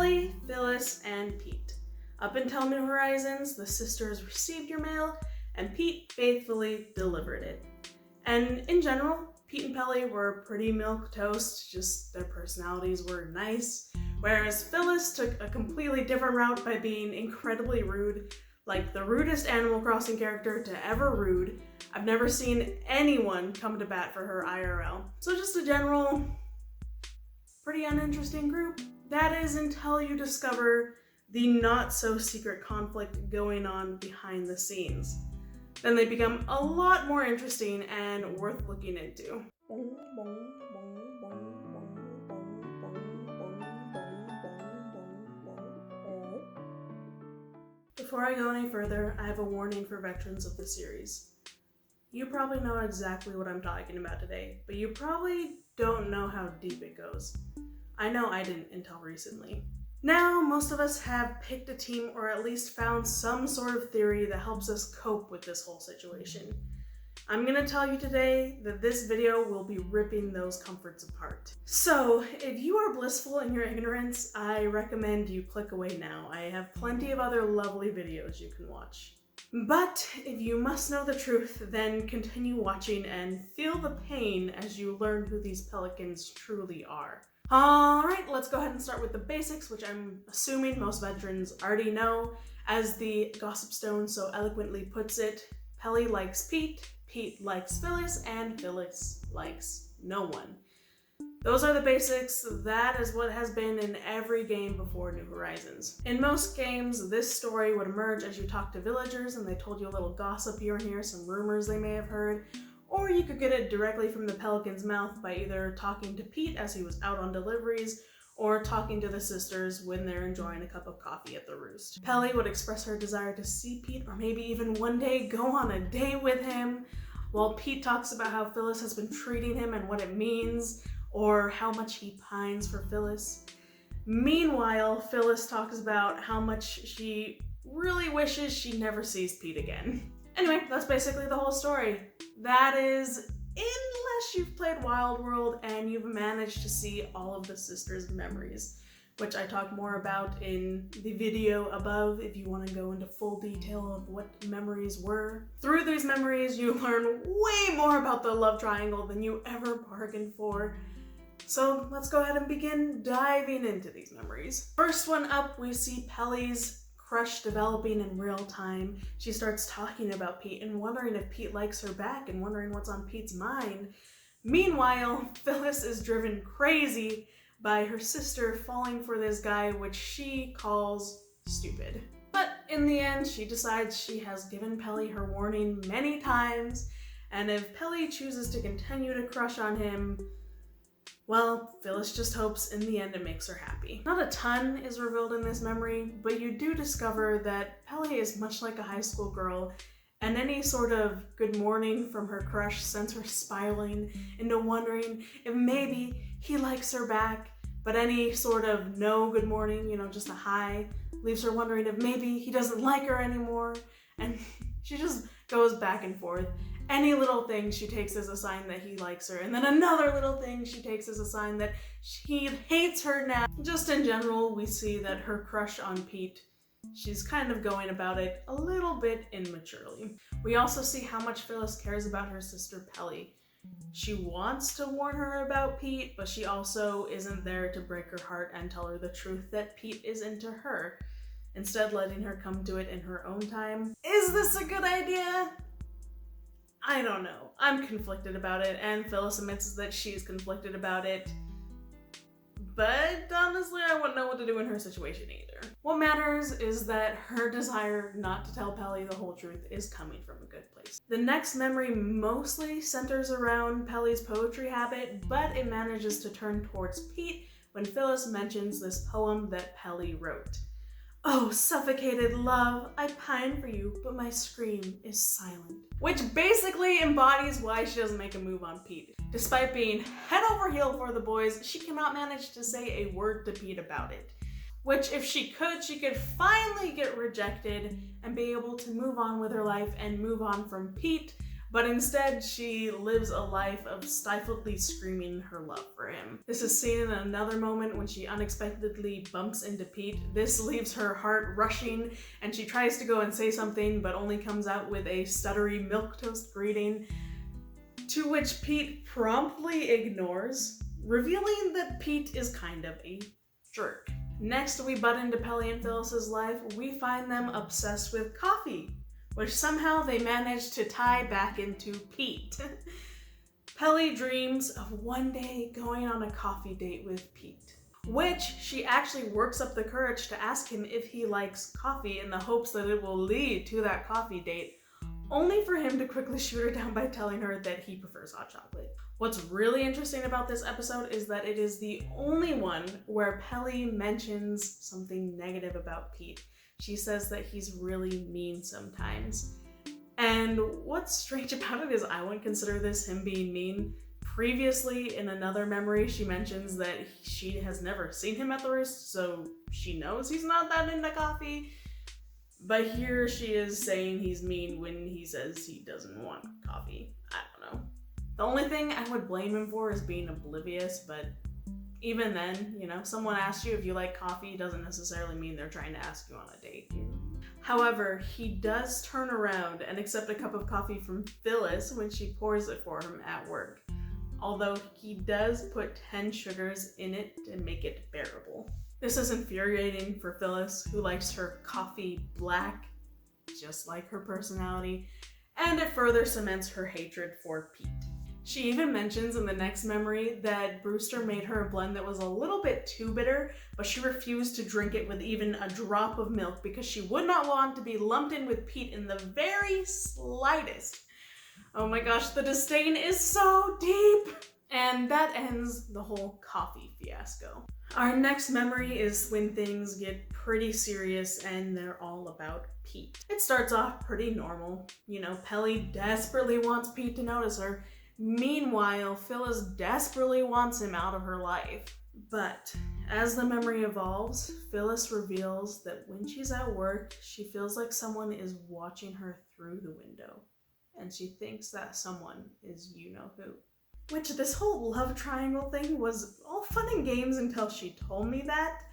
Pelly, Phyllis, and Pete. Up until New Horizons, the sisters received your mail, and Pete faithfully delivered it. And in general, Pete and Pelly were pretty milquetoast, just their personalities were nice, whereas Phyllis took a completely different route by being incredibly rude, like the rudest Animal Crossing character to ever rude. I've never seen anyone come to bat for her IRL. So just a general, pretty uninteresting group. That is until you discover the not-so-secret conflict going on behind the scenes. Then they become a lot more interesting and worth looking into. Before I go any further, I have a warning for veterans of the series. You probably know exactly what I'm talking about today, but you probably don't know how deep it goes. I know I didn't until recently. Now, most of us have picked a team or at least found some sort of theory that helps us cope with this whole situation. I'm gonna tell you today that this video will be ripping those comforts apart. So, if you are blissful in your ignorance, I recommend you click away now. I have plenty of other lovely videos you can watch. But if you must know the truth, then continue watching and feel the pain as you learn who these pelicans truly are. Alright, let's go ahead and start with the basics, which I'm assuming most veterans already know. As the Gossip Stone so eloquently puts it, Pelly likes Pete, Pete likes Phyllis, and Phyllis likes no one. Those are the basics. That is what has been in every game before New Horizons. In most games, this story would emerge as you talk to villagers and they told you a little gossip here and here, some rumors they may have heard, or you could get it directly from the pelican's mouth by either talking to Pete as he was out on deliveries, or talking to the sisters when they're enjoying a cup of coffee at the roost. Pelly would express her desire to see Pete, or maybe even one day go on a date with him, while Pete talks about how Phyllis has been treating him and what it means, or how much he pines for Phyllis. Meanwhile, Phyllis talks about how much she really wishes she never sees Pete again. Anyway, that's basically the whole story. That is, unless you've played Wild World and you've managed to see all of the sisters' memories, which I talk more about in the video above if you want to go into full detail of what memories were. Through these memories, you learn way more about the love triangle than you ever bargained for. So let's go ahead and begin diving into these memories. First one up, we see Pelly's crush developing in real time. She starts talking about Pete and wondering if Pete likes her back and wondering what's on Pete's mind. Meanwhile, Phyllis is driven crazy by her sister falling for this guy, which she calls stupid. But in the end, she decides she has given Pelly her warning many times, and if Pelly chooses to continue to crush on him, well, Phyllis just hopes in the end it makes her happy. Not a ton is revealed in this memory, but you do discover that Pelly is much like a high school girl, and any sort of good morning from her crush sends her spiraling into wondering if maybe he likes her back, but any sort of no good morning, just a hi, leaves her wondering if maybe he doesn't like her anymore, and she just goes back and forth. Any little thing she takes as a sign that he likes her, and then another little thing she takes as a sign that he hates her now. Just in general, we see that her crush on Pete, she's kind of going about it a little bit immaturely. We also see how much Phyllis cares about her sister Pelly. She wants to warn her about Pete, but she also isn't there to break her heart and tell her the truth that Pete is into her, instead letting her come to it in her own time. Is this a good idea? I don't know. I'm conflicted about it, and Phyllis admits that she's conflicted about it. But honestly, I wouldn't know what to do in her situation either. What matters is that her desire not to tell Pelly the whole truth is coming from a good place. The next memory mostly centers around Pelly's poetry habit, but it manages to turn towards Pete when Phyllis mentions this poem that Pelly wrote. Oh, suffocated love, I pine for you, but my scream is silent. Which basically embodies why she doesn't make a move on Pete. Despite being head over heel for the boys, she cannot manage to say a word to Pete about it. Which, if she could finally get rejected and be able to move on with her life and move on from Pete but instead she lives a life of stifledly screaming her love for him. This is seen in another moment when she unexpectedly bumps into Pete. This leaves her heart rushing, and she tries to go and say something, but only comes out with a stuttery milquetoast greeting, to which Pete promptly ignores, revealing that Pete is kind of a jerk. Next, we butt into Pelly and Phyllis's life. We find them obsessed with coffee, which somehow they manage to tie back into Pete. Pelly dreams of one day going on a coffee date with Pete, which she actually works up the courage to ask him if he likes coffee in the hopes that it will lead to that coffee date, only for him to quickly shoot her down by telling her that he prefers hot chocolate. What's really interesting about this episode is that it is the only one where Pelly mentions something negative about Pete. She says that he's really mean sometimes. And what's strange about it is I wouldn't consider this him being mean. Previously, in another memory, she mentions that she has never seen him at the Roost, so she knows he's not that into coffee. But here she is saying he's mean when he says he doesn't want coffee. I don't know. The only thing I would blame him for is being oblivious, but even then, someone asks you if you like coffee doesn't necessarily mean they're trying to ask you on a date. However, he does turn around and accept a cup of coffee from Phyllis when she pours it for him at work, although he does put 10 sugars in it to make it bearable. This is infuriating for Phyllis, who likes her coffee black, just like her personality, and it further cements her hatred for Pete. She even mentions in the next memory that Brewster made her a blend that was a little bit too bitter, but she refused to drink it with even a drop of milk because she would not want to be lumped in with Pete in the very slightest. Oh my gosh, the disdain is so deep! And that ends the whole coffee fiasco. Our next memory is when things get pretty serious and they're all about Pete. It starts off pretty normal. Pelly desperately wants Pete to notice her. Meanwhile, Phyllis desperately wants him out of her life. But as the memory evolves, Phyllis reveals that when she's at work, she feels like someone is watching her through the window. And she thinks that someone is you-know-who. Which, this whole love triangle thing was all fun and games until she told me that.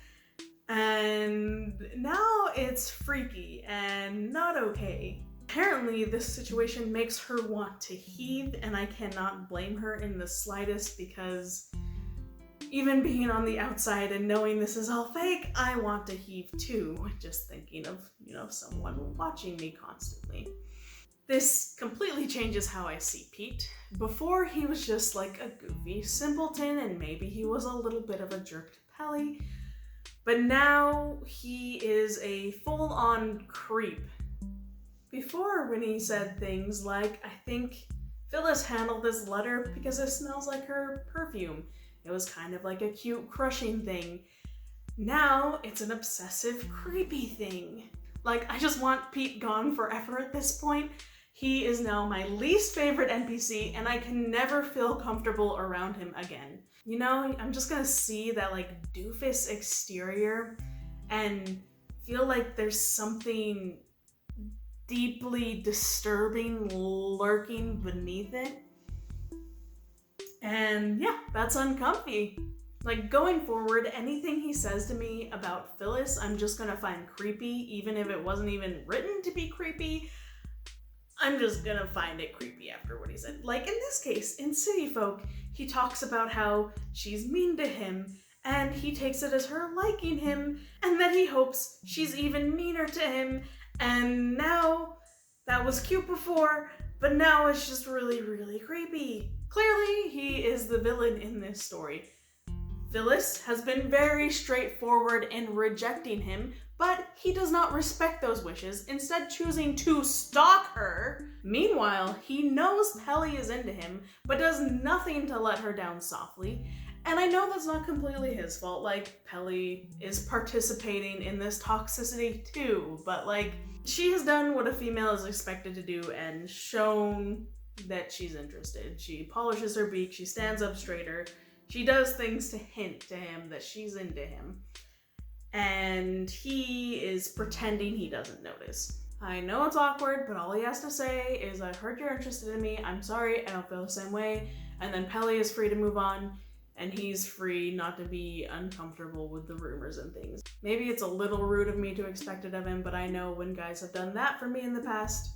And now it's freaky and not okay. Apparently, this situation makes her want to heave, and I cannot blame her in the slightest because even being on the outside and knowing this is all fake, I want to heave too, just thinking of, someone watching me constantly. This completely changes how I see Pete. Before, he was just like a goofy simpleton, and maybe he was a little bit of a jerk to Pelly, but now he is a full-on creep. Before, when he said things like, I think Phyllis handled this letter because it smells like her perfume. It was kind of like a cute crushing thing. Now, it's an obsessive, creepy thing. I just want Pete gone forever at this point. He is now my least favorite NPC, and I can never feel comfortable around him again. I'm just gonna see that, doofus exterior and feel like there's something deeply disturbing lurking beneath it. And yeah, that's uncomfy. Going forward, anything he says to me about Phyllis, I'm just gonna find creepy, even if it wasn't even written to be creepy. I'm just gonna find it creepy after what he said. In this case, in City Folk, he talks about how she's mean to him, and he takes it as her liking him, and that he hopes she's even meaner to him, and now, that was cute before, but now it's just really, really creepy. Clearly, he is the villain in this story. Phyllis has been very straightforward in rejecting him, but he does not respect those wishes, instead choosing to stalk her. Meanwhile, he knows Pelly is into him, but does nothing to let her down softly. And I know that's not completely his fault, Pelly is participating in this toxicity too, but she has done what a female is expected to do and shown that she's interested. She polishes her beak, she stands up straighter, she does things to hint to him that she's into him. And he is pretending he doesn't notice. I know it's awkward, but all he has to say is, I heard you're interested in me, I'm sorry, I don't feel the same way, and then Pelly is free to move on, and he's free not to be uncomfortable with the rumors and things. Maybe it's a little rude of me to expect it of him, but I know when guys have done that for me in the past,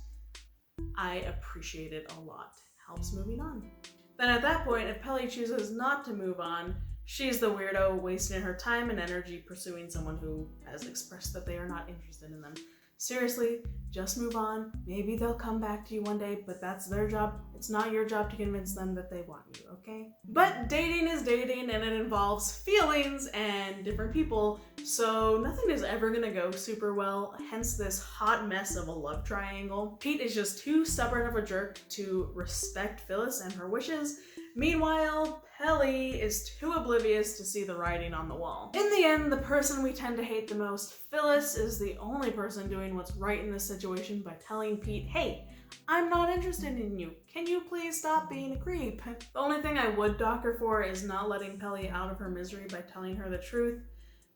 I appreciate it a lot. Helps moving on. Then at that point, if Pelly chooses not to move on, she's the weirdo wasting her time and energy pursuing someone who has expressed that they are not interested in them. Seriously, just move on. Maybe they'll come back to you one day, but that's their job. It's not your job to convince them that they want you, okay? But dating is dating, and it involves feelings and different people, so nothing is ever gonna go super well, hence this hot mess of a love triangle. Pete is just too stubborn of a jerk to respect Phyllis and her wishes. Meanwhile, Pelly is too oblivious to see the writing on the wall. In the end, the person we tend to hate the most, Phyllis, is the only person doing what's right in this situation by telling Pete, hey, I'm not interested in you. Can you please stop being a creep? The only thing I would dock her for is not letting Pelly out of her misery by telling her the truth.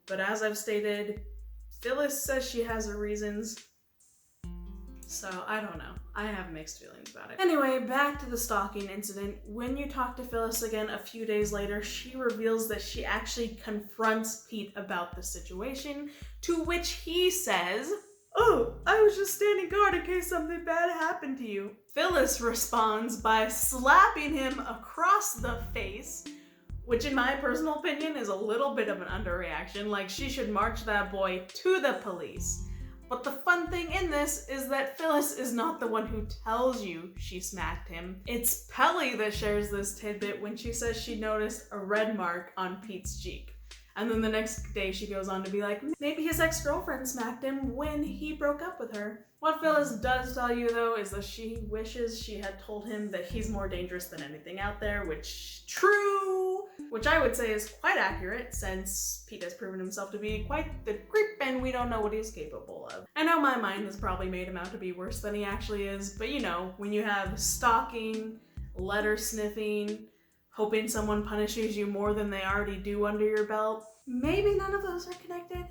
But as I've stated, Phyllis says she has her reasons. So, I don't know. I have mixed feelings about it. Anyway, back to the stalking incident. When you talk to Phyllis again a few days later, she reveals that she actually confronts Pete about the situation, to which he says, oh, I was just standing guard in case something bad happened to you. Phyllis responds by slapping him across the face, which in my personal opinion is a little bit of an underreaction, like she should march that boy to the police. But the fun thing in this is that Phyllis is not the one who tells you she smacked him. It's Pelly that shares this tidbit when she says she noticed a red mark on Pete's cheek. And then the next day she goes on to be like, maybe his ex-girlfriend smacked him when he broke up with her. What Phyllis does tell you though is that she wishes she had told him that he's more dangerous than anything out there, which I would say is quite accurate since Pete has proven himself to be quite the creep and we don't know what he's capable of. I know my mind has probably made him out to be worse than he actually is, but you know, when you have stalking, letter sniffing, hoping someone punishes you more than they already do under your belt, maybe none of those are connected.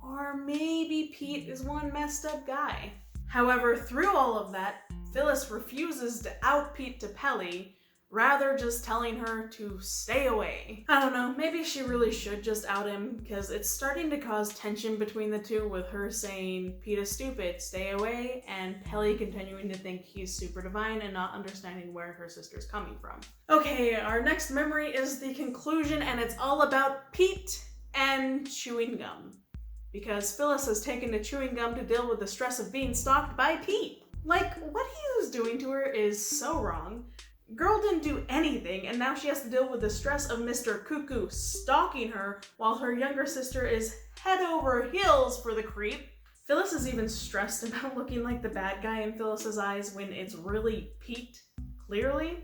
Or maybe Pete is one messed up guy. However, through all of that, Phyllis refuses to out Pete to Pelly, rather just telling her to stay away. I don't know, maybe she really should just out him, because it's starting to cause tension between the two with her saying, Pete is stupid, stay away, and Pelly continuing to think he's super divine and not understanding where her sister's coming from. Okay, our next memory is the conclusion, and it's all about Pete and chewing gum. Because Phyllis has taken to chewing gum to deal with the stress of being stalked by Pete. Like, what he was doing to her is so wrong. Girl didn't do anything, and now she has to deal with the stress of Mr. Cuckoo stalking her while her younger sister is head over heels for the creep. Phyllis is even stressed about looking like the bad guy in Phyllis's eyes when it's really Pete, clearly.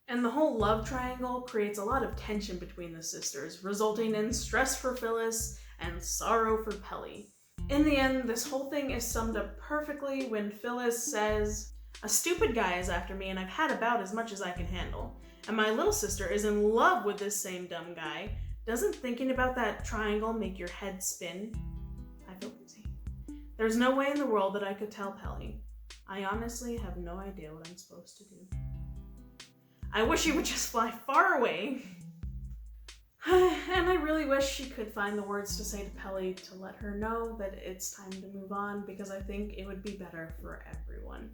And the whole love triangle creates a lot of tension between the sisters, resulting in stress for Phyllis and sorrow for Pelly. In the end, this whole thing is summed up perfectly when Phyllis says, a stupid guy is after me and I've had about as much as I can handle. And my little sister is in love with this same dumb guy. Doesn't thinking about that triangle make your head spin? I feel busy. There's no way in the world that I could tell Pelly. I honestly have no idea what I'm supposed to do. I wish he would just fly far away. And I really wish she could find the words to say to Pelly to let her know that it's time to move on, because I think it would be better for everyone.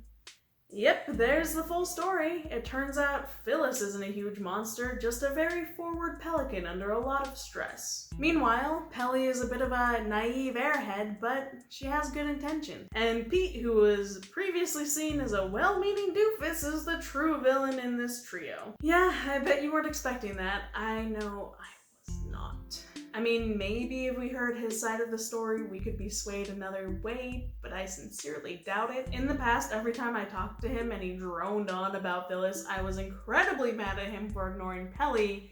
Yep, there's the full story. It turns out Phyllis isn't a huge monster, just a very forward pelican under a lot of stress. Meanwhile, Pelly is a bit of a naive airhead, but she has good intention. And Pete, who was previously seen as a well-meaning doofus, is the true villain in this trio. Yeah, I bet you weren't expecting that. I know I was not. I mean, maybe if we heard his side of the story, we could be swayed another way, but I sincerely doubt it. In the past, every time I talked to him and he droned on about Phyllis, I was incredibly mad at him for ignoring Pelly.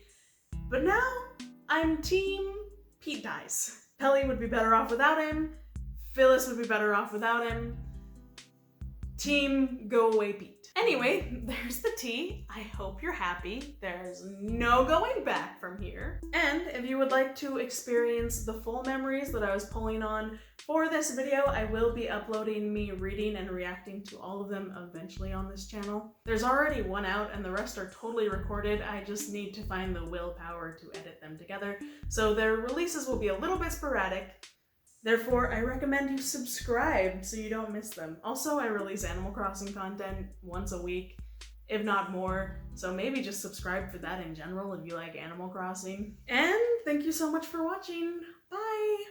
But now, I'm team Pete dies. Pelly would be better off without him. Phyllis would be better off without him. Team go away Pete. Anyway, there's the tea. I hope you're happy. There's no going back from here. And if you would like to experience the full memories that I was pulling on for this video, I will be uploading me reading and reacting to all of them eventually on this channel. There's already one out and the rest are totally recorded. I just need to find the willpower to edit them together. So their releases will be a little bit sporadic. Therefore, I recommend you subscribe so you don't miss them. Also, I release Animal Crossing content once a week, if not more, so maybe just subscribe for that in general if you like Animal Crossing. And thank you so much for watching. Bye!